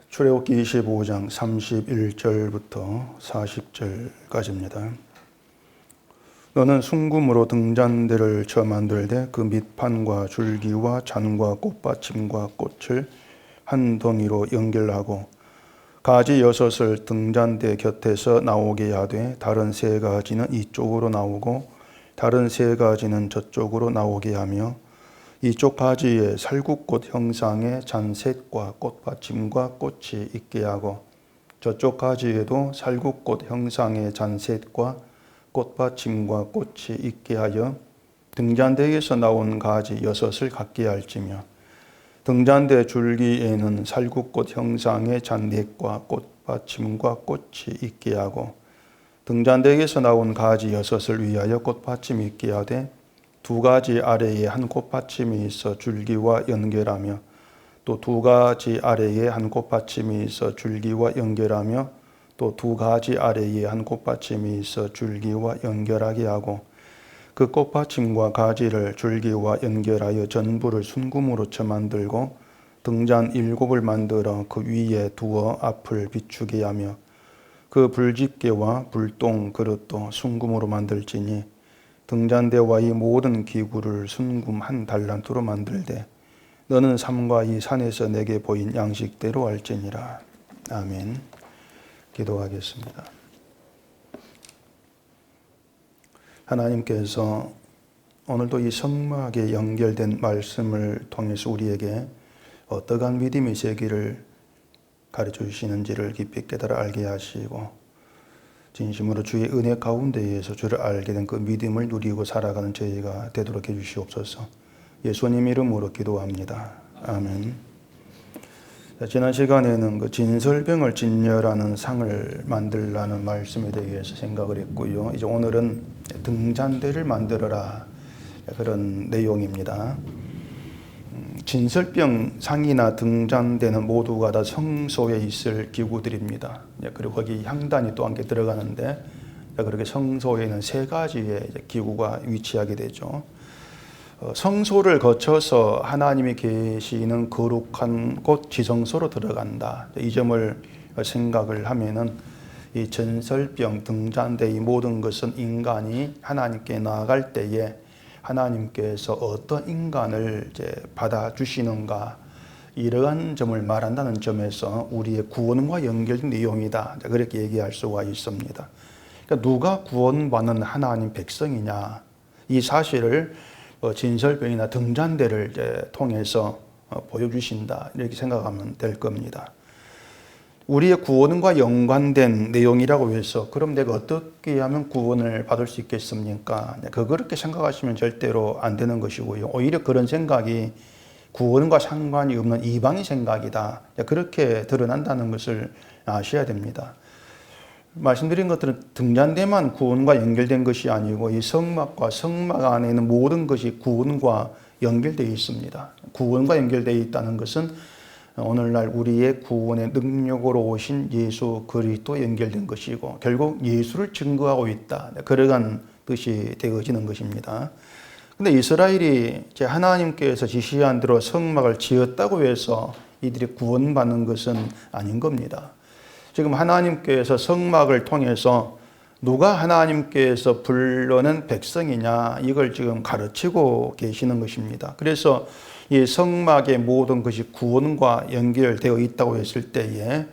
출애굽기 25장 31절부터 40절까지입니다. 너는 순금으로 등잔대를 쳐 만들되 그 밑판과 줄기와 잔과 꽃받침과 꽃을 한 덩이로 연결하고 가지 6을 등잔대 곁에서 나오게 하되 다른 3가지는 이쪽으로 나오고 다른 3가지는 저쪽으로 나오게 하며 이쪽 가지에 살구꽃 형상의 잔셋과 꽃받침과 꽃이 있게 하고 저쪽 가지에도 살구꽃 형상의 잔셋과 꽃받침과 꽃이 있게 하여 등잔대에서 나온 가지 6을 갖게 할지며 등잔대 줄기에는 살구꽃 형상의 잔넷과 꽃받침과 꽃이 있게 하고 등잔대에서 나온 가지 6을 위하여 꽃받침이 있게 하되 2가지 아래에 한 꽃받침이 있어 줄기와 연결하며 또 2가지 아래에 한 꽃받침이 있어 줄기와 연결하며 또 2가지 아래에 한 꽃받침이 있어 줄기와 연결하게 하고 그 꽃받침과 가지를 줄기와 연결하여 전부를 순금으로 쳐 만들고 등잔 7을 만들어 그 위에 두어 앞을 비추게 하며 그 불집게와 불똥 그릇도 순금으로 만들지니 등잔대와 이 모든 기구를 순금 1달란트로 만들되 너는 삼가 이 산에서 내게 보인 양식대로 할지니라. 아멘. 기도하겠습니다. 하나님께서 오늘도 이 성막에 연결된 말씀을 통해서 우리에게 어떠한 믿음의 세계를 가르쳐 주시는지를 깊이 깨달아 알게 하시고 진심으로 주의 은혜 가운데에서 주를 알게 된 그 믿음을 누리고 살아가는 저희가 되도록 해주시옵소서. 예수님 이름으로 기도합니다. 아멘. 지난 시간에는 그 진설병을 진열하는 상을 만들라는 말씀에 대해서 생각을 했고요. 이제 오늘은 등잔대를 만들어라 그런 내용입니다. 진설병 상이나 등잔대는 모두가 다 성소에 있을 기구들입니다. 그리고 거기 향단이 또 함께 들어가는데 그렇게 성소에는 3가지의 기구가 위치하게 되죠. 성소를 거쳐서 하나님이 계시는 거룩한 곳 지성소로 들어간다. 이 점을 생각을 하면은 이 전설병 등잔대 이 모든 것은 인간이 하나님께 나아갈 때에 하나님께서 어떤 인간을 이제 받아주시는가 이러한 점을 말한다는 점에서 우리의 구원과 연결된 내용이다. 그렇게 얘기할 수가 있습니다. 그러니까 누가 구원받는 하나님 백성이냐 이 사실을 진설병이나 등잔대를 이제 통해서 보여주신다 이렇게 생각하면 될 겁니다. 우리의 구원과 연관된 내용이라고 해서 그럼 내가 어떻게 하면 구원을 받을 수 있겠습니까? 그렇게 생각하시면 절대로 안 되는 것이고요. 오히려 그런 생각이 구원과 상관이 없는 이방인 생각이다. 그렇게 드러난다는 것을 아셔야 됩니다. 말씀드린 것들은 등잔대만 구원과 연결된 것이 아니고 이 성막과 성막 안에 있는 모든 것이 구원과 연결되어 있습니다. 구원과 연결되어 있다는 것은 오늘날 우리의 구원의 능력으로 오신 예수 그리스도 연결된 것이고 결국 예수를 증거하고 있다. 그러한 뜻이 되어지는 것입니다. 근데 이스라엘이 하나님께서 지시한 대로 성막을 지었다고 해서 이들이 구원받는 것은 아닌 겁니다. 지금 하나님께서 성막을 통해서 누가 하나님께서 불러낸 백성이냐 이걸 지금 가르치고 계시는 것입니다. 그래서 이 성막의 모든 것이 구원과 연결되어 있다고 했을 때에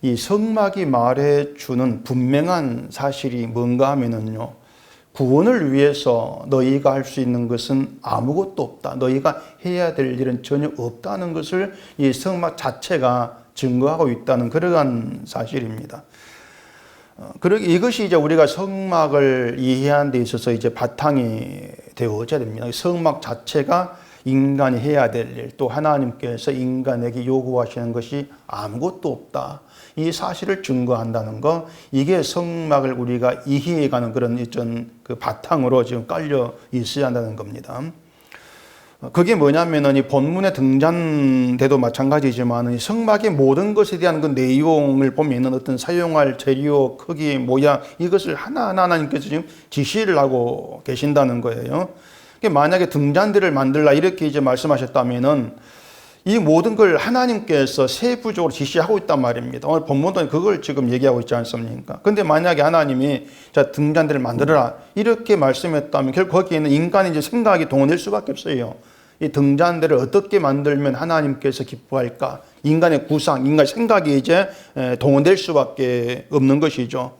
이 성막이 말해주는 분명한 사실이 뭔가 하면은요, 구원을 위해서 너희가 할 수 있는 것은 아무것도 없다. 너희가 해야 될 일은 전혀 없다는 것을 이 성막 자체가 증거하고 있다는 그러한 사실입니다. 이것이 이제 우리가 성막을 이해하는 데 있어서 이제 바탕이 되어져야 됩니다. 성막 자체가 인간이 해야 될 일, 또 하나님께서 인간에게 요구하시는 것이 아무것도 없다. 이 사실을 증거한다는 것, 이게 성막을 우리가 이해해가는 그런 그 바탕으로 지금 깔려 있어야 한다는 겁니다. 그게 뭐냐면은 이 본문의 등잔대도 마찬가지지만 이 성막의 모든 것에 대한 그 내용을 보면은 어떤 사용할 재료, 크기, 모양 이것을 하나하나 하나님께서 지금 지시를 하고 계신다는 거예요. 만약에 등잔대를 만들라 이렇게 이제 말씀하셨다면은 이 모든 걸 하나님께서 세부적으로 지시하고 있단 말입니다. 오늘 본문도 그걸 지금 얘기하고 있지 않습니까? 근데 만약에 하나님이 자, 등잔대를 만들어라 이렇게 말씀했다면 결국 거기에는 인간의 이제 생각이 동원될 수밖에 없어요. 이 등잔대를 어떻게 만들면 하나님께서 기뻐할까? 인간의 구상, 인간의 생각이 이제 동원될 수밖에 없는 것이죠.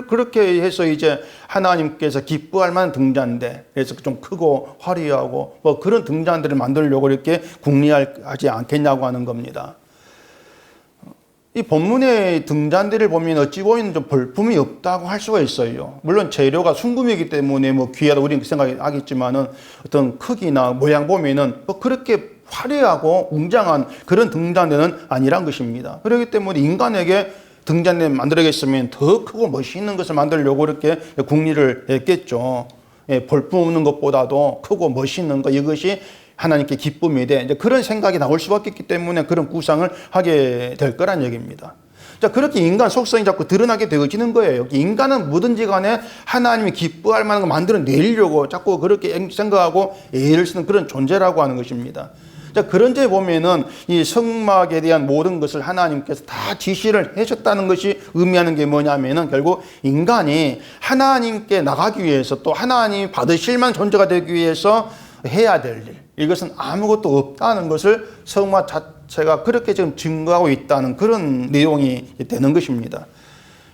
그렇게 해서 이제 하나님께서 기뻐할 만한 등잔대, 그래서 좀 크고 화려하고 뭐 그런 등잔대를 만들려고 이렇게 궁리하지 않겠냐고 하는 겁니다. 이 본문의 등잔대를 보면 어찌 보면 좀 볼품이 없다고 할 수가 있어요. 물론 재료가 순금이기 때문에 뭐 귀하다 우리는 생각하겠지만은 어떤 크기나 모양 보면은 뭐 그렇게 화려하고 웅장한 그런 등잔대는 아니란 것입니다. 그렇기 때문에 인간에게 등잔대 만들어야겠으면 더 크고 멋있는 것을 만들려고 이렇게 궁리를 했겠죠. 볼품 없는 것보다도 크고 멋있는 것, 이것이 하나님께 기쁨이 돼. 이제 그런 생각이 나올 수밖에 없기 때문에 그런 구상을 하게 될 거란 얘기입니다. 자, 그렇게 인간 속성이 자꾸 드러나게 되어지는 거예요. 인간은 뭐든지 간에 하나님이 기뻐할 만한 거 만들어내려고 자꾸 그렇게 생각하고 애를 쓰는 그런 존재라고 하는 것입니다. 자, 그런 데 보면은 이 성막에 대한 모든 것을 하나님께서 다 지시를 해줬다는 것이 의미하는 게 뭐냐면은 결국 인간이 하나님께 나가기 위해서 또 하나님이 받으실 만한 존재가 되기 위해서 해야 될 일, 이것은 아무것도 없다는 것을 성막 자체가 그렇게 지금 증거하고 있다는 그런 내용이 되는 것입니다.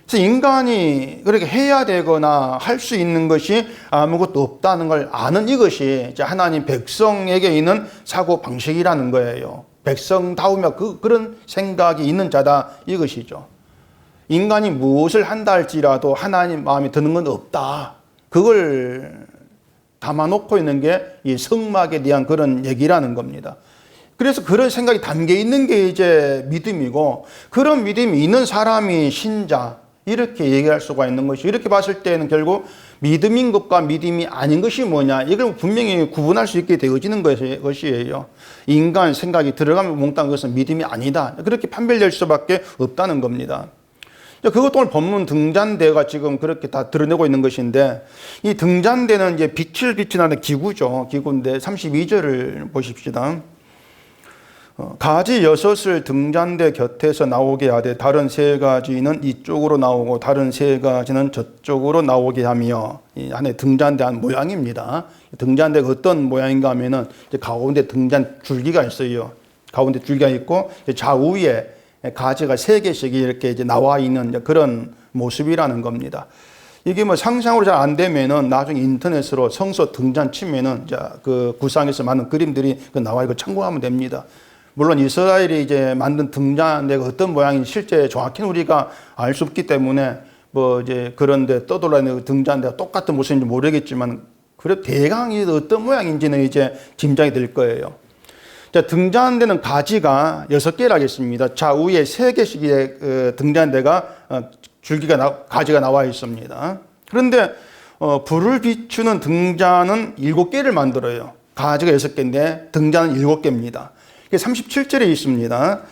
그래서 인간이 그렇게 해야 되거나 할 수 있는 것이 아무것도 없다는 걸 아는 이것이 이제 하나님 백성에게 있는 사고 방식이라는 거예요. 백성다우며 그런 생각이 있는 자다 이것이죠. 인간이 무엇을 한다 할지라도 하나님 마음에 드는 건 없다. 그걸 담아놓고 있는 게 이 성막에 대한 그런 얘기라는 겁니다. 그래서 그런 생각이 담겨 있는 게 이제 믿음이고, 그런 믿음이 있는 사람이 신자, 이렇게 얘기할 수가 있는 것이, 이렇게 봤을 때는 결국 믿음인 것과 믿음이 아닌 것이 뭐냐, 이걸 분명히 구분할 수 있게 되어지는 것이에요. 인간 생각이 들어가면 몽땅 그것은 믿음이 아니다, 그렇게 판별될 수밖에 없다는 겁니다. 그것도 오늘 본문 등잔대가 지금 그렇게 다 드러내고 있는 것인데, 이 등잔대는 이제 빛을 비추는 기구죠. 기구인데 32절을 보십시다. 가지 6을 등잔대 곁에서 나오게 하되 다른 3가지는 이쪽으로 나오고 다른 3가지는 저쪽으로 나오게 하며, 이 안에 등잔대 모양입니다. 등잔대가 어떤 모양인가 하면은 이제 가운데 등잔 줄기가 있어요. 가운데 줄기가 있고 좌우에 가지가 3개씩 이렇게 이제 나와 있는 그런 모습이라는 겁니다. 이게 뭐 상상으로 잘 안 되면은 나중에 인터넷으로 성소 등잔 치면은 그 구상에서 만든 그림들이 나와 있고 참고하면 됩니다. 물론 이스라엘이 이제 만든 등잔대가 어떤 모양인지 실제 정확히는 우리가 알 수 없기 때문에 뭐 이제 그런데 떠돌아다니는 등잔대가 똑같은 모습인지 모르겠지만, 그래도 대강이 어떤 모양인지는 이제 짐작이 될 거예요. 자, 등잔대는 가지가 6개라겠습니다. 좌우에 3개씩의 등잔대가 가지가 나와 있습니다. 그런데 불을 비추는 등잔은 7개를 만들어요. 가지가 6개인데 등잔은 7개입니다. 37절에 있습니다.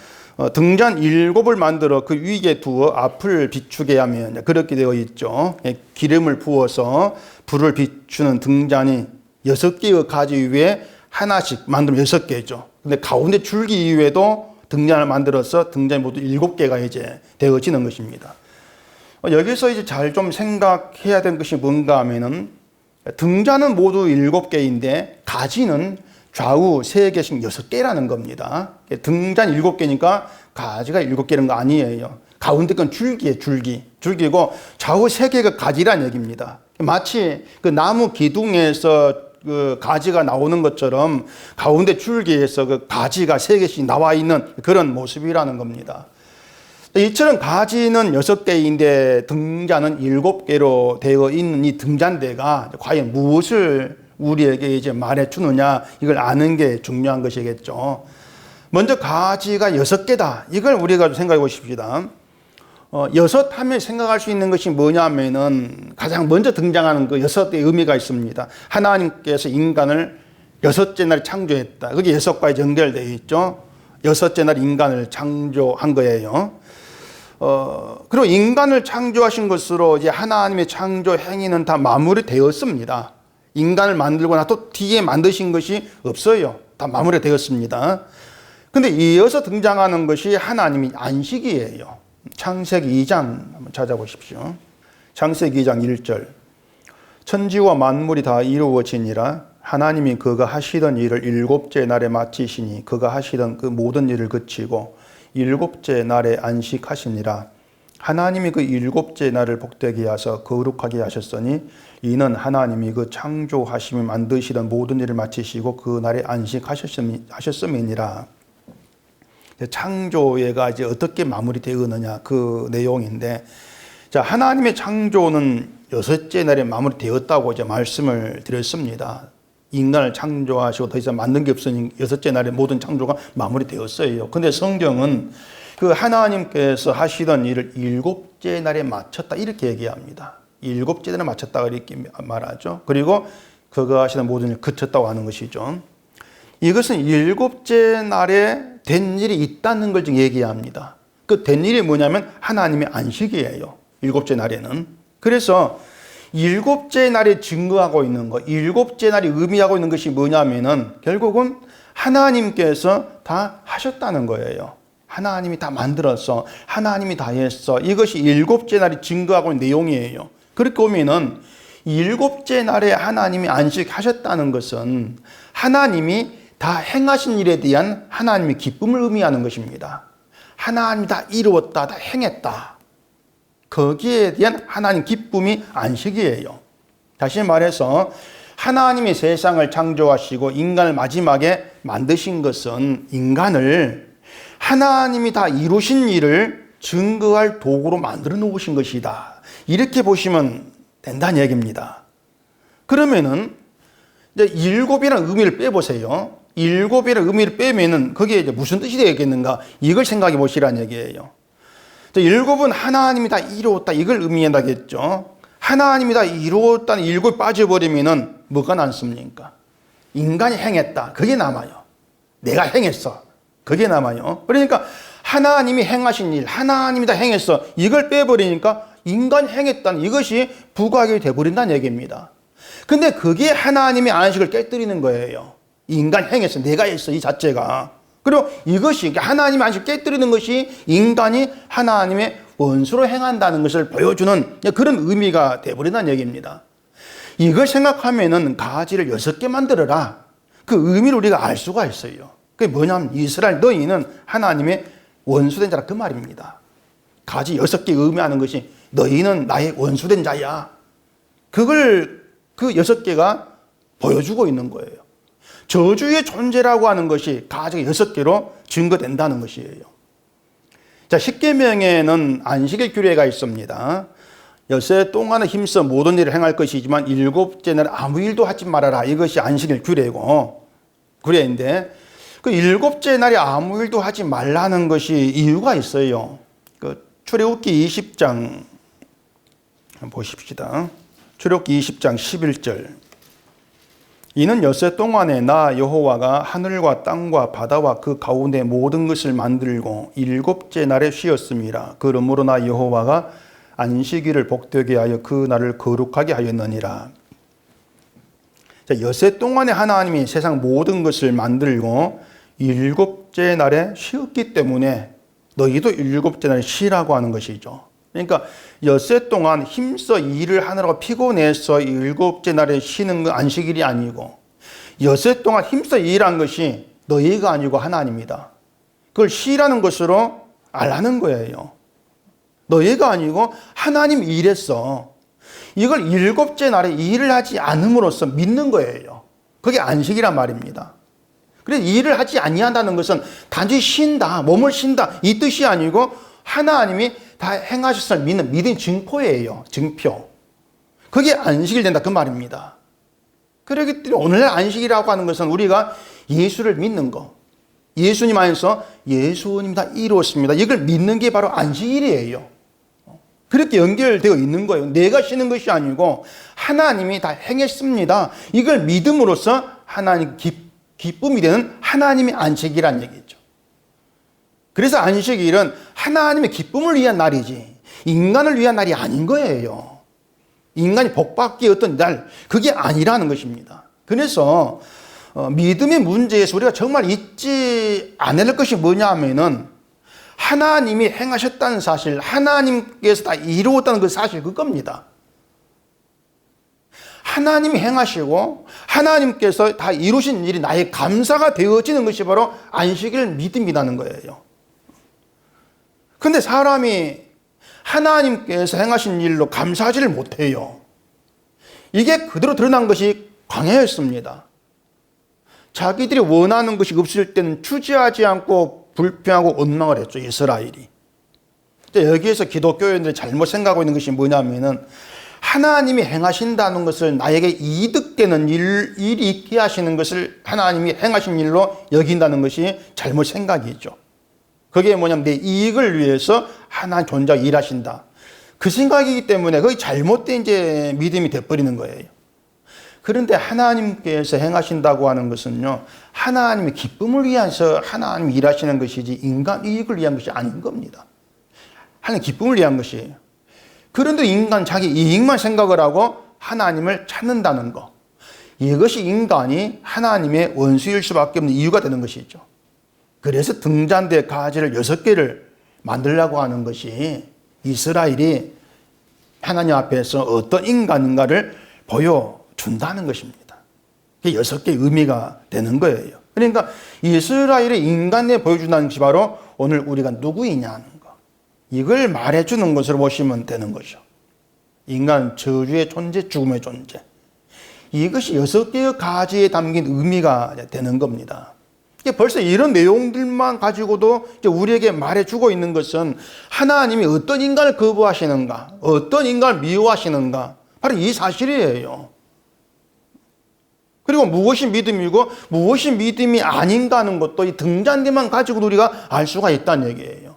등잔 7을 만들어 그 위에 두어 앞을 비추게 하면, 그렇게 되어 있죠. 기름을 부어서 불을 비추는 등잔이 6개의 가지 위에 하나씩 만들면 6개죠. 근데 가운데 줄기 이외에도 등잔을 만들어서 등잔이 모두 7개가 이제 되어지는 것입니다. 여기서 이제 잘 좀 생각해야 되는 것이 뭔가 하면은, 등잔은 모두 7개인데 가지는 좌우 3개씩 6개라는 겁니다. 등잔 7개니까 가지가 7개는 거 아니에요. 가운데 건 줄기예요, 줄기고 좌우 3개가 가지란 얘기입니다. 마치 그 나무 기둥에서 그 가지가 나오는 것처럼 가운데 줄기에서 그 가지가 3개씩 나와 있는 그런 모습이라는 겁니다. 이처럼 가지는 6개인데 등잔은 7개로 되어 있는 이 등잔대가 과연 무엇을 우리에게 이제 말해주느냐, 이걸 아는 게 중요한 것이겠죠. 먼저 가지가 6개다. 이걸 우리가 생각해 보십시다. 6 하면 생각할 수 있는 것이 뭐냐면은 가장 먼저 등장하는 그 6의 의미가 있습니다. 하나님께서 인간을 6째 날 창조했다. 그게 6과에 연결되어 있죠. 6째 날 인간을 창조한 거예요. 그리고 인간을 창조하신 것으로 이제 하나님의 창조 행위는 다 마무리되었습니다. 인간을 만들고 나서 또 뒤에 만드신 것이 없어요. 다 마무리되었습니다. 근데 이어서 등장하는 것이 하나님의 안식이에요. 창세기 2장 한번 찾아보십시오. 창세기 2장 1절. 천지와 만물이 다 이루어지니라 하나님이 그가 하시던 일을 일곱째 날에 마치시니 그가 하시던 그 모든 일을 그치고 일곱째 날에 안식하시니라. 하나님이 그 일곱째 날을 복되게 하사 거룩하게 하셨으니 이는 하나님이 그 창조하심이 만드시던 모든 일을 마치시고 그 날에 안식하셨음이니라. 창조회가 이제 어떻게 마무리되었느냐 그 내용인데, 자, 하나님의 창조는 여섯째 날에 마무리되었다고 이제 말씀을 드렸습니다. 인간을 창조하시고 더 이상 만든 게 없으니 여섯째 날에 모든 창조가 마무리되었어요. 근데 성경은 그 하나님께서 하시던 일을 일곱째 날에 마쳤다 이렇게 얘기합니다. 일곱째 날에 마쳤다 이렇게 말하죠. 그리고 그가 하시던 모든 일을 그쳤다고 하는 것이죠. 이것은 일곱째 날에 된 일이 있다는 걸 지금 얘기합니다. 그 된 일이 뭐냐면 하나님의 안식이에요. 일곱째 날에는. 그래서 일곱째 날에 증거하고 있는 것, 일곱째 날이 의미하고 있는 것이 뭐냐면은 결국은 하나님께서 다 하셨다는 거예요. 하나님이 다 만들었어. 하나님이 다 했어. 이것이 일곱째 날이 증거하고 있는 내용이에요. 그렇게 보면은 일곱째 날에 하나님이 안식하셨다는 것은 하나님이 다 행하신 일에 대한 하나님의 기쁨을 의미하는 것입니다. 하나님이 다 이루었다, 다 행했다. 거기에 대한 하나님 기쁨이 안식이에요. 다시 말해서 하나님이 세상을 창조하시고 인간을 마지막에 만드신 것은 인간을 하나님이 다 이루신 일을 증거할 도구로 만들어 놓으신 것이다. 이렇게 보시면 된다는 얘기입니다. 그러면은 이제 일곱이라는 의미를 빼보세요. 일곱이라는 의미를 빼면은 거기에 이제 무슨 뜻이 되겠는가? 이걸 생각해 보시라는 얘기예요. 일곱은 하나님이 다 이루었다 이걸 의미한다겠죠. 하나님이 다 이루었다는 일곱이 빠져버리면은 뭐가 남습니까? 인간이 행했다 그게 남아요. 내가 행했어 그게 남아요. 그러니까 하나님이 행하신 일, 하나님이 다 행했어 이걸 빼버리니까 인간이 행했다는 이것이 부각이 돼버린다는 얘기입니다. 근데 그게 하나님의 안식을 깨뜨리는 거예요. 인간 행했어, 내가 했어 이 자체가. 그리고 이것이 하나님의 안식을 깨뜨리는 것이 인간이 하나님의 원수로 행한다는 것을 보여주는 그런 의미가 돼버린다는 얘기입니다. 이걸 생각하면은 가지를 6개 만들어라. 그 의미를 우리가 알 수가 있어요. 그게 뭐냐면 이스라엘 너희는 하나님의 원수된 자라 그 말입니다. 가지 6개 의미하는 것이 너희는 나의 원수된 자야. 그걸 그 6개가 보여주고 있는 거예요. 저주의 존재라고 하는 것이 가지가 6개로 증거된다는 것이에요. 자, 십계명에는 안식일 규례가 있습니다. 여세 동안에 힘써 모든 일을 행할 것이지만 일곱째 날에 아무 일도 하지 말아라. 이것이 안식일 규례인데 그 일곱째 날에 아무 일도 하지 말라는 것이 이유가 있어요. 그 출애굽기 20장 보십시다. 출애굽기 20장 11절. 이는 엿새 동안에 나 여호와가 하늘과 땅과 바다와 그 가운데 모든 것을 만들고 일곱째 날에 쉬었음이라. 그러므로 나 여호와가 안식일을 복되게 하여 그 날을 거룩하게 하였느니라. 자, 엿새 동안에 하나님이 세상 모든 것을 만들고 일곱째 날에 쉬었기 때문에 너희도 일곱째 날에 쉬라고 하는 것이죠. 그러니까 엿새 동안 힘써 일을 하느라고 피곤해서 일곱째 날에 쉬는 건 안식일이 아니고 엿새 동안 힘써 일한 것이 너희가 아니고 하나님이다. 그걸 쉬라는 것으로 알라는 거예요. 너희가 아니고 하나님 일했어. 이걸 일곱째 날에 일을 하지 않음으로써 믿는 거예요. 그게 안식이란 말입니다. 그래서 일을 하지 아니한다는 것은 단지 쉰다, 몸을 쉰다 이 뜻이 아니고 하나님이 다 행하셨을 믿는 믿음 증표예요. 증표. 그게 안식일 된다 그 말입니다. 그렇기 때문에 오늘날 안식이라고 하는 것은 우리가 예수를 믿는 거. 예수님 안에서 예수님 다 이루었습니다. 이걸 믿는 게 바로 안식일이에요. 그렇게 연결되어 있는 거예요. 내가 쉬는 것이 아니고 하나님이 다 행했습니다. 이걸 믿음으로써 하나님 기쁨이 되는 하나님의 안식이라는 얘기죠. 그래서 안식일은 하나님의 기쁨을 위한 날이지 인간을 위한 날이 아닌 거예요. 인간이 복받기 어떤 날 그게 아니라는 것입니다. 그래서 믿음의 문제에서 우리가 정말 잊지 않을 것이 뭐냐 하면은 하나님이 행하셨다는 사실, 하나님께서 다 이루었다는 그 사실 그겁니다. 하나님이 행하시고 하나님께서 다 이루신 일이 나의 감사가 되어지는 것이 바로 안식일 믿음이라는 거예요. 그런데 사람이 하나님께서 행하신 일로 감사하지를 못해요. 이게 그대로 드러난 것이 광야였습니다. 자기들이 원하는 것이 없을 때는 추지하지 않고 불평하고 원망을 했죠, 이스라엘이. 여기에서 기독교인들이 잘못 생각하고 있는 것이 뭐냐면은 하나님이 행하신다는 것을 나에게 이득되는 일이 있게 하시는 것을 하나님이 행하신 일로 여긴다는 것이 잘못 생각이죠. 그게 뭐냐면 내 이익을 위해서 하나님 존재가 일하신다. 그 생각이기 때문에 거의 잘못된 이제 믿음이 돼버리는 거예요. 그런데 하나님께서 행하신다고 하는 것은요, 하나님의 기쁨을 위해서 하나님이 일하시는 것이지 인간 이익을 위한 것이 아닌 겁니다. 하나님 기쁨을 위한 것이에요. 그런데 인간 자기 이익만 생각을 하고 하나님을 찾는다는 것, 이것이 인간이 하나님의 원수일 수밖에 없는 이유가 되는 것이죠. 그래서 등잔대 가지를 6개를 만들려고 하는 것이 이스라엘이 하나님 앞에서 어떤 인간인가를 보여준다는 것입니다. 그게 6개의 의미가 되는 거예요. 그러니까 이스라엘의 인간에 보여준다는 것이 바로 오늘 우리가 누구이냐는 거, 이걸 말해주는 것으로 보시면 되는 거죠. 인간 저주의 존재, 죽음의 존재, 이것이 6개의 가지에 담긴 의미가 되는 겁니다. 벌써 이런 내용들만 가지고도 우리에게 말해주고 있는 것은 하나님이 어떤 인간을 거부하시는가, 어떤 인간을 미워하시는가, 바로 이 사실이에요. 그리고 무엇이 믿음이고 무엇이 믿음이 아닌가 하는 것도 이 등잔대만 가지고 우리가 알 수가 있다는 얘기예요.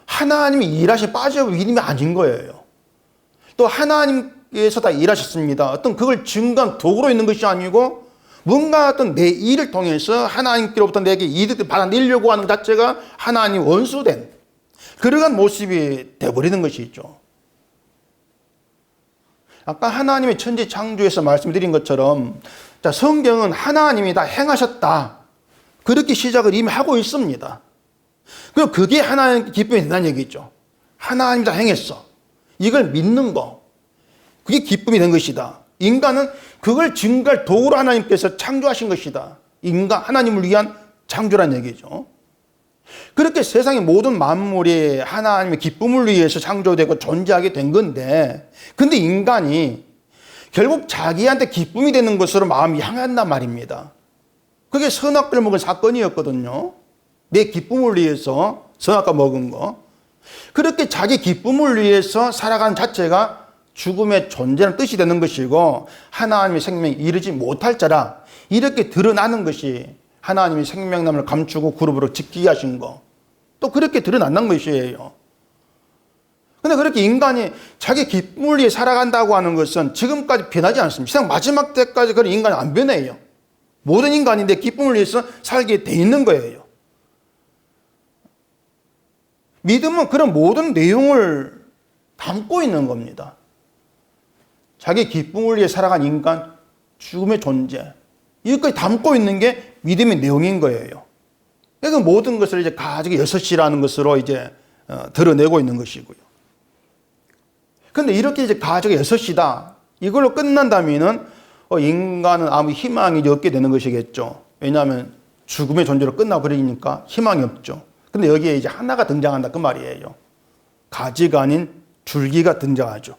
하나님이 일하시 빠져 믿음이 아닌 거예요. 또 하나님께서 다 일하셨습니다. 어떤 그걸 증거한 도구로 있는 것이 아니고 뭔가 어떤 내 일을 통해서 하나님께로부터 내게 이득을 받아내려고 하는 자체가 하나님 원수된 그러한 모습이 되어버리는 것이 있죠. 아까 하나님의 천지 창조에서 말씀드린 것처럼 자, 성경은 하나님이 다 행하셨다, 그렇게 시작을 이미 하고 있습니다. 그리고 그게 하나님께 기쁨이 된다는 얘기죠. 하나님이 다 행했어, 이걸 믿는 거, 그게 기쁨이 된 것이다. 인간은 그걸 증거할 도구로 하나님께서 창조하신 것이다. 인간, 하나님을 위한 창조란 얘기죠. 그렇게 세상의 모든 만물이 하나님의 기쁨을 위해서 창조되고 존재하게 된 건데, 근데 인간이 결국 자기한테 기쁨이 되는 것으로 마음이 향한단 말입니다. 그게 선악과를 먹은 사건이었거든요. 내 기쁨을 위해서 선악과 먹은 거. 그렇게 자기 기쁨을 위해서 살아가는 자체가 죽음의 존재는 뜻이 되는 것이고 하나님의 생명에 이르지 못할 자라, 이렇게 드러나는 것이 하나님이 생명나무를 감추고 그룹으로 지키게 하신 거, 또 그렇게 드러난다는 것이에요. 그런데 그렇게 인간이 자기 기쁨을 위해 살아간다고 하는 것은 지금까지 변하지 않습니다. 세상 마지막 때까지 그런 인간이 안 변해요. 모든 인간이 내 기쁨을 위해서 살게 돼 있는 거예요. 믿음은 그런 모든 내용을 담고 있는 겁니다. 자기 기쁨을 위해 살아간 인간, 죽음의 존재, 이것까지 담고 있는 게 믿음의 내용인 거예요. 그러니까 모든 것을 이제 가지고 6이라는 것으로 이제 드러내고 있는 것이고요. 그런데 이렇게 이제 가지고 6이다, 이걸로 끝난다면은 인간은 아무 희망이 없게 되는 것이겠죠. 왜냐하면 죽음의 존재로 끝나버리니까 희망이 없죠. 근데 여기에 이제 하나가 등장한다, 그 말이에요. 가지가 아닌 줄기가 등장하죠.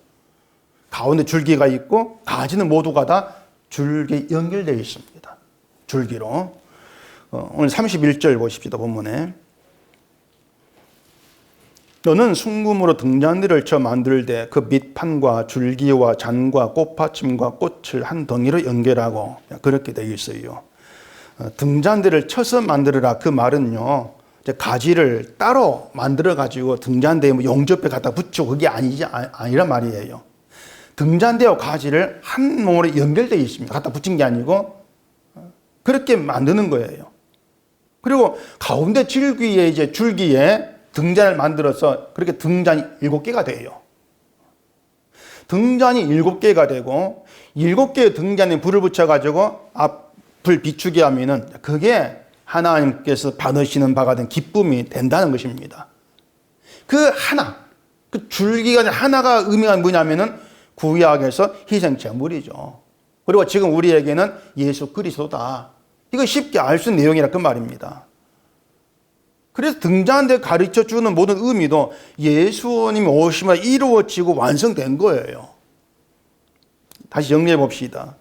가운데 줄기가 있고 가지는 모두가 다 줄기에 연결되어 있습니다. 줄기로. 오늘 31절 보십시다, 본문에. 너는 순금으로 등잔대를 쳐 만들되 그 밑판과 줄기와 잔과 꽃받침과 꽃을 한 덩이로 연결하고, 그렇게 되어 있어요. 등잔대를 쳐서 만들어라, 그 말은요, 가지를 따로 만들어 가지고 등잔대에 용접에 갖다 붙이고 그게 아니란 말이에요. 등잔대와 가지를 한 몸으로 연결되어 있습니다. 갖다 붙인 게 아니고 그렇게 만드는 거예요. 그리고 가운데 줄기에 이제 줄기에 등잔을 만들어서 그렇게 등잔이 7개가 돼요. 등잔이 7개가 되고 7개의 등잔에 불을 붙여 가지고 앞 비추게 하면은 그게 하나님께서 받으시는 바가 된 기쁨이 된다는 것입니다. 그 하나, 그 줄기가 하나가 의미가 뭐냐면은 구약에서 희생 제물이죠. 그리고 지금 우리에게는 예수 그리스도다. 이거 쉽게 알 수 있는 내용이라 그 말입니다. 그래서 등잔대 가르쳐 주는 모든 의미도 예수님이 오심으로 이루어지고 완성된 거예요. 다시 정리해 봅시다.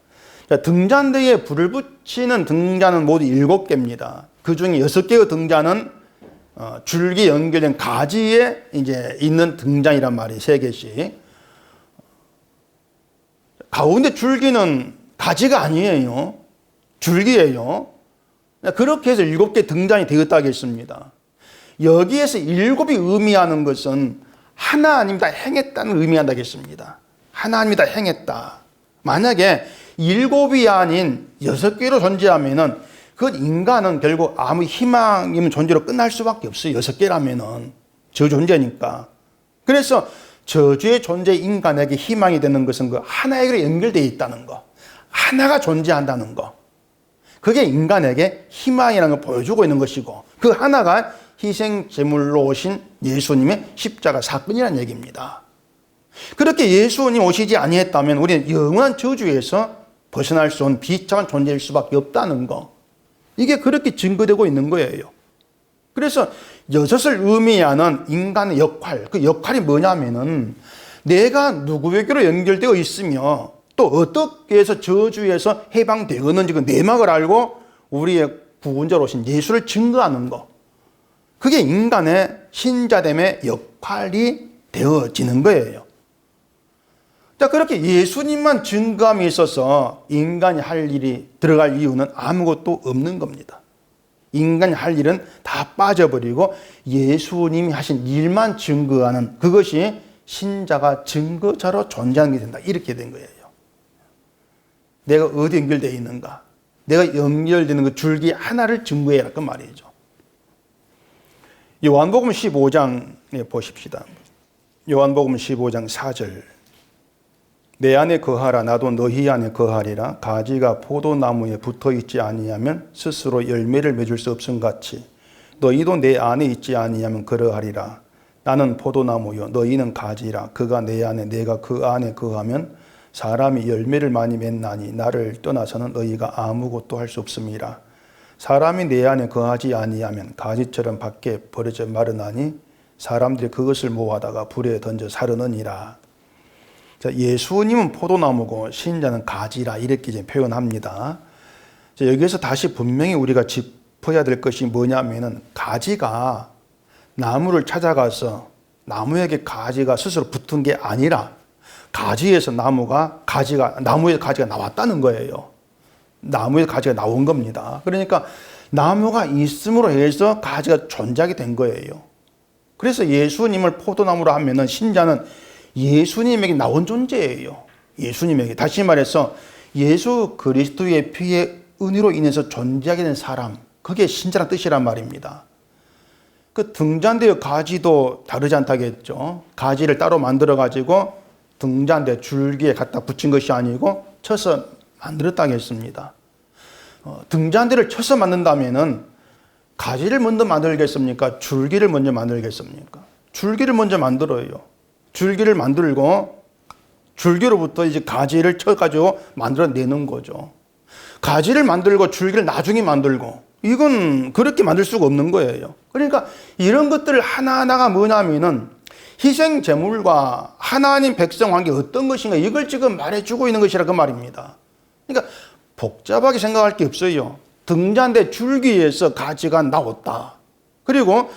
등잔대에 불을 붙이는 등잔은 모두 7개입니다. 그 중에 6개의 등잔은 줄기 연결된 가지에 이제 있는 등잔이란 말이에요. 3개씩. 가운데 줄기는 가지가 아니에요. 줄기예요. 그렇게 해서 7개 등잔이 되었다겠습니다. 여기에서 7이 의미하는 것은 하나님이 다 행했다는 의미한다겠습니다. 하나님이 다 행했다. 만약에 7이 아닌 6개로 존재하면은 그 인간은 결국 아무 희망이면 존재로 끝날 수밖에 없어요. 6개라면은 저 존재니까. 그래서 저주의 존재 인간에게 희망이 되는 것은 그 하나에게 연결되어 있다는 거. 하나가 존재한다는 거. 그게 인간에게 희망이라는 걸 보여주고 있는 것이고 그 하나가 희생 제물로 오신 예수님의 십자가 사건이라는 얘기입니다. 그렇게 예수님 오시지 아니했다면 우리는 영원한 저주에서 벗어날 수 없는 비참한 존재일 수밖에 없다는 거. 이게 그렇게 증거되고 있는 거예요. 그래서 6을 의미하는 인간의 역할, 그 역할이 뭐냐면은 내가 누구에게로 연결되어 있으며 또 어떻게 해서 저주에서 해방되었는지 그 내막을 알고 우리의 구원자로 오신 예수를 증거하는 거. 그게 인간의 신자됨의 역할이 되어지는 거예요. 자, 그렇게 예수님만 증거함이 있어서 인간이 할 일이 들어갈 이유는 아무것도 없는 겁니다. 인간이 할 일은 다 빠져버리고 예수님이 하신 일만 증거하는 그것이 신자가 증거자로 존재하는 게 된다. 이렇게 된 거예요. 내가 어디 연결되어 있는가? 내가 연결되는 그 줄기 하나를 증거해라. 그 말이죠. 요한복음 15장에 보십시다. 요한복음 15장 4절. 내 안에 거하라 나도 너희 안에 거하리라. 가지가 포도나무에 붙어있지 아니하면 스스로 열매를 맺을 수 없음 같이 너희도 내 안에 있지 아니하면 그러하리라. 나는 포도나무요 너희는 가지라. 그가 내 안에 내가 그 안에 거하면 사람이 열매를 많이 맺나니 나를 떠나서는 너희가 아무것도 할 수 없음이라. 사람이 내 안에 거하지 아니하면 가지처럼 밖에 버려져 마르나니 사람들이 그것을 모아다가 불에 던져 사르느니라. 자, 예수님은 포도나무고 신자는 가지라 이렇게 이제 표현합니다. 자, 여기에서 다시 분명히 우리가 짚어야 될 것이 뭐냐면은 가지가 나무를 찾아가서 나무에게 가지가 스스로 붙은 게 아니라 가지에서 나무에 가지가 나왔다는 거예요. 나무에 가지가 나온 겁니다. 그러니까 나무가 있음으로 해서 가지가 존재하게 된 거예요. 그래서 예수님을 포도나무로 하면은 신자는 예수님에게 나온 존재예요. 예수님에게. 다시 말해서 예수 그리스도의 피의 은혜로 인해서 존재하게 된 사람. 그게 신자란 뜻이란 말입니다. 그 등잔대의 가지도 다르지 않다겠죠. 가지를 따로 만들어가지고 등잔대 줄기에 갖다 붙인 것이 아니고 쳐서 만들었다겠습니다. 등잔대를 쳐서 만든다면은 가지를 먼저 만들겠습니까? 줄기를 먼저 만들겠습니까? 줄기를 먼저 만들어요. 줄기를 만들고 줄기로부터 이제 가지를 쳐가지고 만들어내는 거죠. 가지를 만들고 줄기를 나중에 만들고 이건 그렇게 만들 수가 없는 거예요. 그러니까 이런 것들 하나하나가 뭐냐면은 희생 제물과 하나님 백성 관계 어떤 것인가 이걸 지금 말해주고 있는 것이라 그 말입니다. 그러니까 복잡하게 생각할 게 없어요. 등잔대 줄기에서 가지가 나왔다. 그리고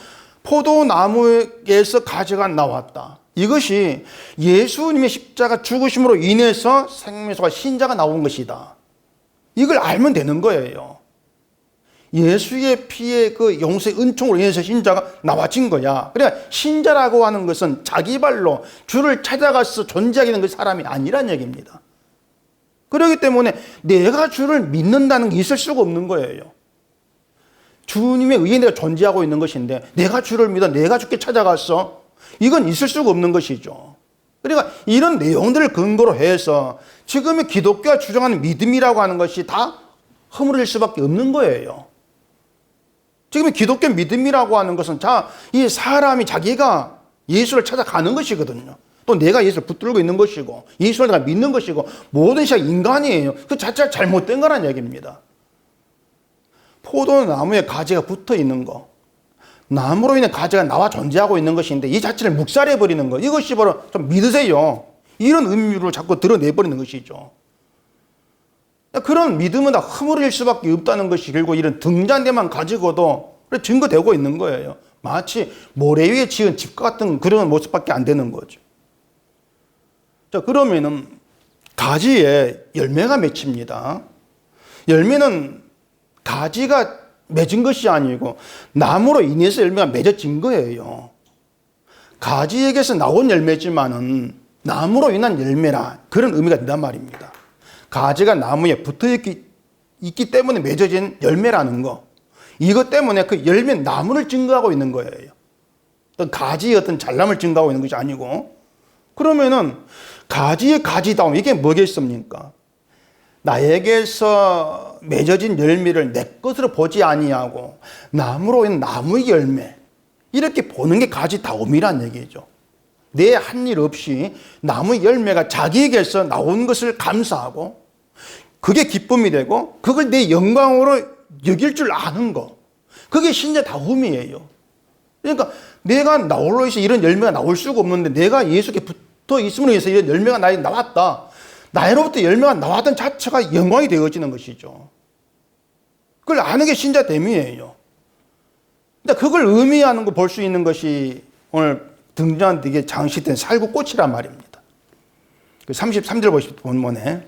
포도나무에서 가지가 나왔다. 이것이 예수님의 십자가 죽으심으로 인해서 생명수가 신자가 나온 것이다. 이걸 알면 되는 거예요. 예수의 피의 그 용서의 은총으로 인해서 신자가 나와진 거야. 그러니까 신자라고 하는 것은 자기 발로 주를 찾아가서 존재하게 된 그 사람이 아니란 얘기입니다. 그렇기 때문에 내가 주를 믿는다는 게 있을 수가 없는 거예요. 주님의 의에 내가 존재하고 있는 것인데 내가 주를 믿어 내가 주께 찾아갔어. 이건 있을 수가 없는 것이죠. 그러니까 이런 내용들을 근거로 해서 지금의 기독교가 주장하는 믿음이라고 하는 것이 다 허물일 수밖에 없는 거예요. 지금 기독교 믿음이라고 하는 것은 이 사람이 자기가 예수를 찾아가는 것이거든요. 또 내가 예수를 붙들고 있는 것이고 예수를 내가 믿는 것이고 모든 것이 인간이에요. 그 자체가 잘못된 거란 얘기입니다. 포도나무에 가지가 붙어 있는 거, 나무로 인해 가지가 나와 존재하고 있는 것인데 이 자체를 묵살해버리는 거, 이것이 바로 좀 믿으세요. 이런 의미로 자꾸 드러내버리는 것이죠. 그런 믿음은 다 허물일 수밖에 없다는 것이 결국 이런 등잔대만 가지고도 증거되고 있는 거예요. 마치 모래 위에 지은 집과 같은 그런 모습밖에 안 되는 거죠. 자, 그러면은 가지에 열매가 맺힙니다. 열매는 가지가 맺은 것이 아니고 나무로 인해서 열매가 맺어진 거예요. 가지에게서 나온 열매지만은 나무로 인한 열매라 그런 의미가 된단 말입니다. 가지가 나무에 붙어 있기 때문에 맺어진 열매라는 거. 이것 때문에 그 열매 나무를 증거하고 있는 거예요. 어떤 가지의 어떤 잘남을 증거하고 있는 것이 아니고. 그러면은 가지의 가지다움, 이게 뭐겠습니까? 나에게서 맺어진 열매를 내 것으로 보지 아니하고 나무로 인한 나무의 열매, 이렇게 보는 게 가지다움이란 얘기죠. 내 한 일 없이 나무의 열매가 자기에게서 나온 것을 감사하고 그게 기쁨이 되고 그걸 내 영광으로 여길 줄 아는 거, 그게 신자다움이에요. 그러니까 내가 나홀로 해서 이런 열매가 나올 수가 없는데 내가 예수께 붙어 있음으로 해서 이런 열매가 나왔다. 나로부터 열매가 나왔던 자체가 영광이 되어지는 것이죠. 그걸 아는 게 신자됨이에요. 근데 그걸 의미하는 거 볼 수 있는 것이 오늘 등장한 되게 장식된 살구꽃이란 말입니다. 33절 보십시오, 본문에.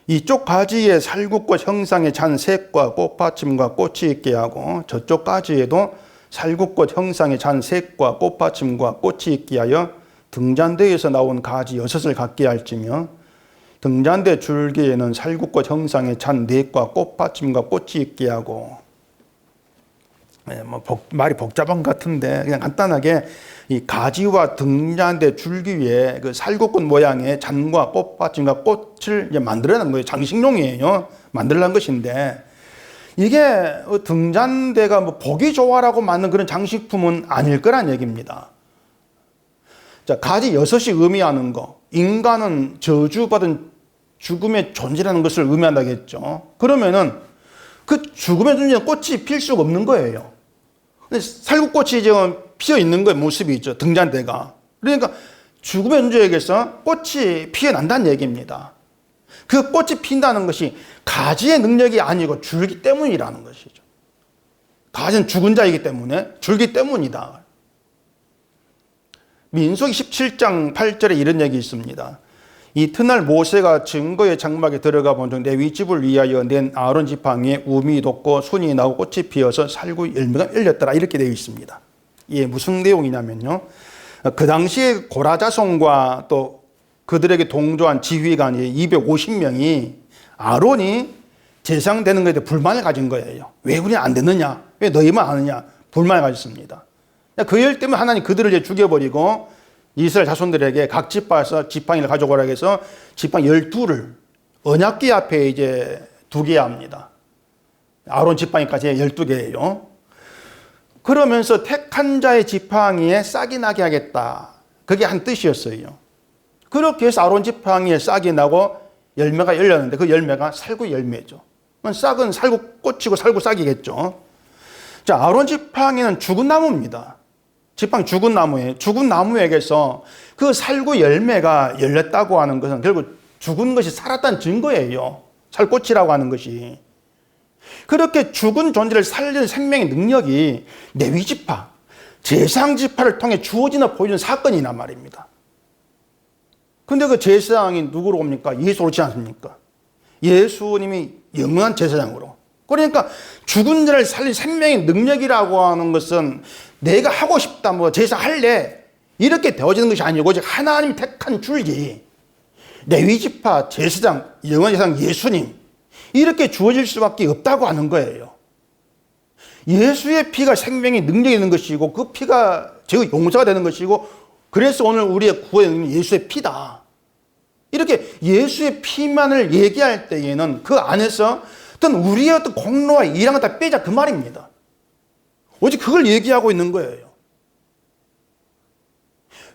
이쪽 가지에 살구꽃 형상의 잔 색과 꽃받침과 꽃이 있게 하고 저쪽 가지에도 살구꽃 형상의 잔 색과 꽃받침과 꽃이 있게 하여 등잔대에서 나온 가지 6을 갖게 할지며 등잔대 줄기에는 살구꽃 형상의 잔 4과 꽃받침과 꽃이 있게 하고. 말이 복잡한 것 같은데 그냥 간단하게 이 가지와 등잔대 줄기 위에 그 살구꽃 모양의 잔과 꽃받침과 꽃을 이제 만들어낸 거예요. 장식용이에요. 만들어낸 것인데 이게 등잔대가 뭐 보기 좋아라고 만든 그런 장식품은 아닐 거란 얘기입니다. 자, 가지 6이 의미하는 거, 인간은 저주받은 죽음의 존재라는 것을 의미한다겠죠. 그러면은 그 죽음의 존재는 꽃이 필 수가 없는 거예요. 근데 살구꽃이 지금 피어 있는 거에 모습이 있죠. 등잔대가. 그러니까 죽음의 존재에게서 꽃이 피어난다는 얘기입니다. 그 꽃이 핀다는 것이 가지의 능력이 아니고 줄기 때문이라는 것이죠. 가지는 죽은 자이기 때문에 줄기 때문이다. 민수기 17장 8절에 이런 얘기 있습니다. 이튿날 모세가 증거의 장막에 들어가 본 중 레위 집을 위하여 낸 아론 지팡이에 우미 돋고 순이 나고 꽃이 피어서 살구 열매가 열렸더라, 이렇게 되어 있습니다. 이게 무슨 내용이냐면요, 그 당시에 고라 자손과 또 그들에게 동조한 지휘관 250명이 아론이 제사장 되는 것에 대해 불만을 가진 거예요. 왜 그냥 안 되느냐, 왜 너희만 아느냐, 불만을 가졌습니다. 그 일 때문에 하나님 그들을 이제 죽여버리고 이스라엘 자손들에게 각 지파에서 지팡이를 가져오라 해서 지팡이 12를 언약궤 앞에 이제 두게 합니다. 아론 지팡이까지 12개예요. 그러면서 택한 자의 지팡이에 싹이 나게 하겠다. 그게 한 뜻이었어요. 그렇게 해서 아론 지팡이에 싹이 나고 열매가 열렸는데 그 열매가 살구 열매죠. 싹은 살구 꽃이고 살구 싹이겠죠. 자, 아론 지팡이는 죽은 나무입니다. 지팡이 죽은 나무에, 죽은 나무에게서 그 살구 열매가 열렸다고 하는 것은 결국 죽은 것이 살았다는 증거예요. 살꽃이라고 하는 것이. 그렇게 죽은 존재를 살리는 생명의 능력이 레위 지파, 제사장 지파를 통해 주어지나 보이는 사건이란 말입니다. 근데 그 제사장이 누구로 옵니까? 예수로 오지 않습니까? 예수님이 영원한 제사장으로. 그러니까 죽은 자를 살린 생명의 능력이라고 하는 것은 내가 하고 싶다, 뭐 제사할래, 이렇게 되어지는 것이 아니고 오직 하나님이 택한 줄기, 레위 지파, 제사장, 영원한 제사장 예수님, 이렇게 주어질 수밖에 없다고 하는 거예요. 예수의 피가 생명의 능력이 있는 것이고 그 피가 죄의 용서가 되는 것이고 그래서 오늘 우리의 구원은 예수의 피다. 이렇게 예수의 피만을 얘기할 때에는 그 안에서 어떤 우리의 어떤 공로와 일한 다 빼자 그 말입니다. 오직 그걸 얘기하고 있는 거예요.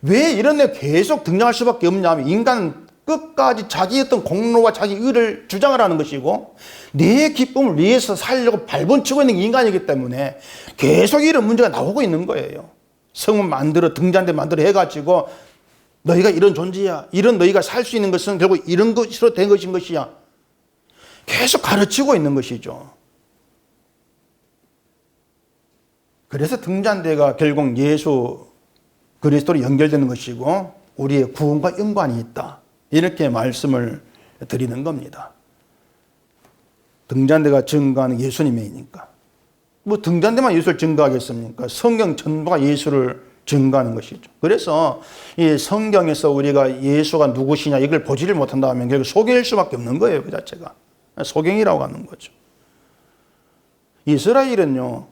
왜 이런 데 계속 등장할 수밖에 없냐면 인간은 끝까지 자기 어떤 공로와 자기 의를 주장을 하는 것이고 내 기쁨을 위해서 살려고 발본치고 있는 인간이기 때문에 계속 이런 문제가 나오고 있는 거예요. 성문 만들어 등잔대 만들어 해가지고 너희가 이런 존재야. 이런 너희가 살 수 있는 것은 결국 이런 것으로 된 것인 것이야. 계속 가르치고 있는 것이죠. 그래서 등잔대가 결국 예수 그리스도로 연결되는 것이고 우리의 구원과 연관이 있다. 이렇게 말씀을 드리는 겁니다. 등잔대가 증거하는 예수님이니까. 뭐 등잔대만 예수를 증거하겠습니까? 성경 전부가 예수를 증거하는 것이죠. 그래서 이 성경에서 우리가 예수가 누구시냐 이걸 보지를 못한다면 결국 소경일 수밖에 없는 거예요. 그 자체가. 소경이라고 하는 거죠. 이스라엘은요.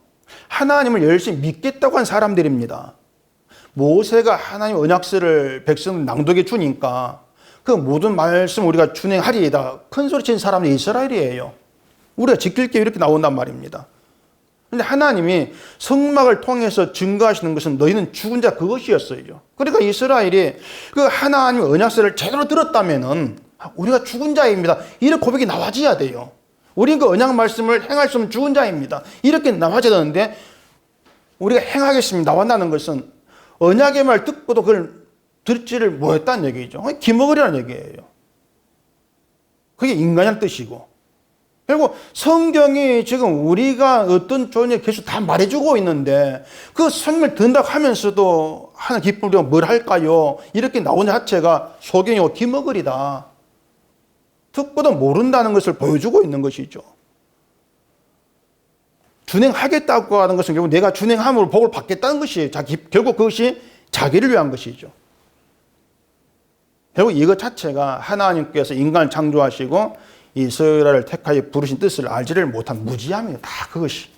하나님을 열심히 믿겠다고 한 사람들입니다. 모세가 하나님 언약서를 백성 낭독해 주니까 그 모든 말씀 우리가 준행하리이다. 큰 소리 친 사람이 이스라엘이에요. 우리가 지킬 게 이렇게 나온단 말입니다. 그런데 하나님이 성막을 통해서 증거하시는 것은 너희는 죽은 자 그것이었어요. 그러니까 이스라엘이 그 하나님 언약서를 제대로 들었다면은 우리가 죽은 자입니다. 이런 고백이 나와줘야 돼요. 우리는 그 언약 말씀을 행할 수 없는 죽은 자입니다. 이렇게 나와줘야 되는데 우리가 행하겠습니다. 나왔다는 것은 언약의 말 듣고도 그걸 듣지를 못했다는 얘기죠. 기먹으리라는 얘기예요. 그게 인간의 뜻이고. 그리고 성경이 지금 우리가 어떤 존재 계속 다 말해주고 있는데 그 성경을 듣는다고 하면서도 하나님 기쁨을 우리가 뭘 할까요? 이렇게 나오는 자체가 소경이고 기먹으리다. 듣고도 모른다는 것을 보여주고 있는 것이죠. 준행하겠다고 하는 것은 결국 내가 준행함으로 복을 받겠다는 것이에요. 결국 그것이 자기를 위한 것이죠. 결국 이것 자체가 하나님께서 인간을 창조하시고 이스라엘을 택하여 부르신 뜻을 알지를 못한 무지함이에요. 다 그것이.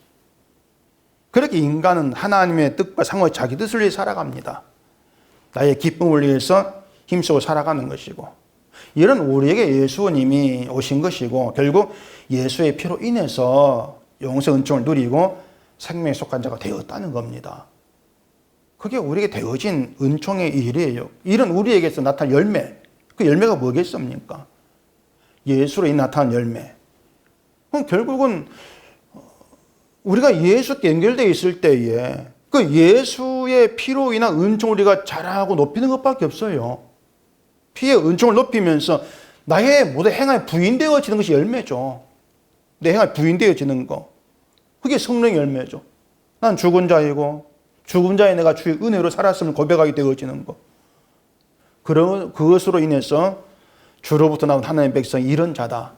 그렇게 인간은 하나님의 뜻과 상호의 자기 뜻을 위해 살아갑니다. 나의 기쁨을 위해서 힘쓰고 살아가는 것이고 이런 우리에게 예수님이 오신 것이고 결국 예수의 피로 인해서 영생 은총을 누리고 생명에 속한 자가 되었다는 겁니다. 그게 우리에게 되어진 은총의 일이에요. 이런 우리에게서 나타난 열매. 그 열매가 뭐겠습니까? 예수로 나타난 열매. 그럼 결국은 우리가 예수께 연결되어 있을 때에 그 예수의 피로 인한 은총을 우리가 자랑하고 높이는 것밖에 없어요. 피의 은총을 높이면서 나의 모든 행함에 부인되어지는 것이 열매죠. 내 행함에 부인되어지는 거. 그게 성령의 열매죠. 난 죽은 자이고 죽은 자의 내가 주의 은혜로 살았음을 고백하게 되어지는 것. 그것으로 인해서 주로부터 나온 하나님의 백성이 이런 자다.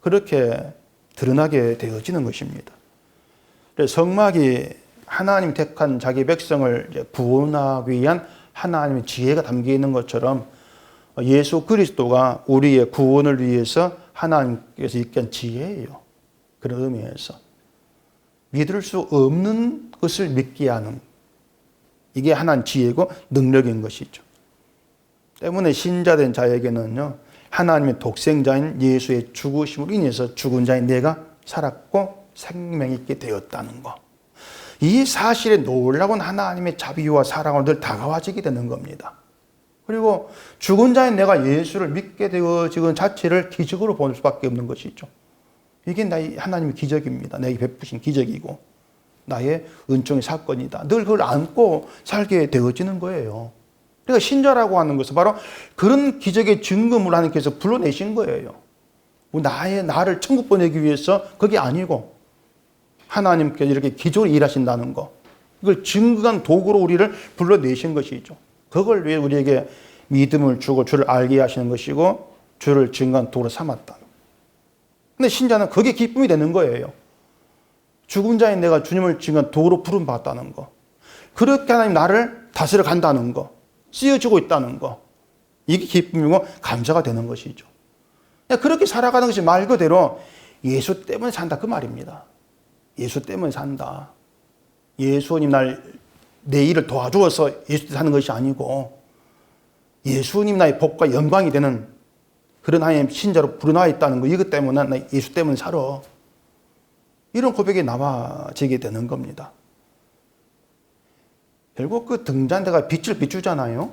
그렇게 드러나게 되어지는 것입니다. 성막이 하나님 택한 자기 백성을 구원하기 위한 하나님의 지혜가 담겨 있는 것처럼 예수 그리스도가 우리의 구원을 위해서 하나님께서 입게 지혜예요. 그런 의미에서. 믿을 수 없는 것을 믿게 하는 이게 하나님 지혜고 능력인 것이죠. 때문에 신자된 자에게는요. 하나님의 독생자인 예수의 죽으심으로 인해서 죽은 자인 내가 살았고 생명이 있게 되었다는 것. 이 사실에 놀라운 하나님의 자비와 사랑으로 늘 다가와지게 되는 겁니다. 그리고 죽은 자인 내가 예수를 믿게 되어지는 자체를 기적으로 볼 수밖에 없는 것이죠. 이게 나의 하나님의 기적입니다. 내게 베푸신 기적이고 나의 은총의 사건이다. 늘 그걸 안고 살게 되어지는 거예요. 그러니까 신자라고 하는 것은 바로 그런 기적의 증거물을 하나님께서 불러내신 거예요. 나를 천국 보내기 위해서 그게 아니고 하나님께서 이렇게 기적으로 일하신다는 거. 이걸 증거한 도구로 우리를 불러내신 것이죠. 그걸 위해 우리에게 믿음을 주고 주를 알게 하시는 것이고 주를 증거한 도구로 삼았다. 근데 신자는 그게 기쁨이 되는 거예요. 죽은 자인 내가 주님을 증거한 도구로 부름받았다는 거. 그렇게 하나님 나를 다스려 간다는 거. 쓰여지고 있다는 거. 이게 기쁨이고 감사가 되는 것이죠. 그렇게 살아가는 것이 말 그대로 예수 때문에 산다 그 말입니다. 예수 때문에 산다. 예수님 내 일을 도와주어서 예수 때 사는 것이 아니고 예수님 나의 복과 영광이 되는 그런 하나님 신자로 불어나 있다는 거, 이것 때문에 나 예수 때문에 살아. 이런 고백이 나와지게 되는 겁니다. 결국 그 등잔대가 빛을 비추잖아요.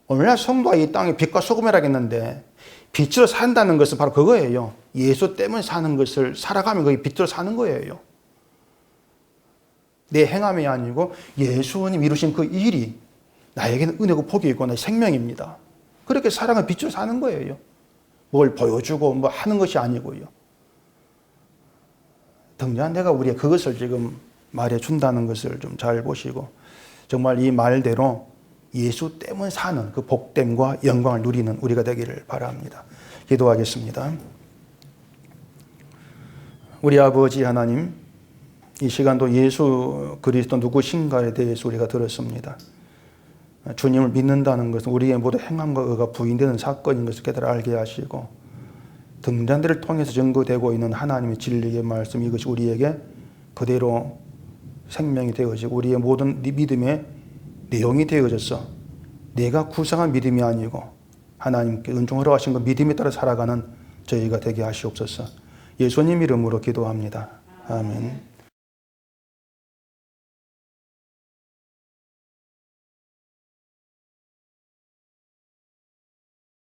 오늘날 성도가 이 땅에 빛과 소금이라겠는데 빛으로 산다는 것은 바로 그거예요. 예수 때문에 사는 것을 살아가면 그게 빛으로 사는 거예요. 내 행함이 아니고 예수님 이루신 그 일이 나에게는 은혜고 복이고 내 생명입니다. 그렇게 사랑을 빛으로 사는 거예요. 뭘 보여주고 뭐 하는 것이 아니고요. 등잔대가 우리의 그것을 지금 말해준다는 것을 좀 잘 보시고 정말 이 말대로 예수 때문에 사는 그 복됨과 영광을 누리는 우리가 되기를 바랍니다. 기도하겠습니다. 우리 아버지 하나님, 이 시간도 예수 그리스도 누구신가에 대해서 우리가 들었습니다. 주님을 믿는다는 것은 우리의 모든 행함과 의가 부인되는 사건인 것을 깨달아 알게 하시고 등잔대를 통해서 증거되고 있는 하나님의 진리의 말씀, 이것이 우리에게 그대로 생명이 되어지고 우리의 모든 믿음의 내용이 되어져서 내가 구성한 믿음이 아니고 하나님께 은총 허락하신 그 믿음에 따라 살아가는 저희가 되게 하시옵소서. 예수님 이름으로 기도합니다. 아멘.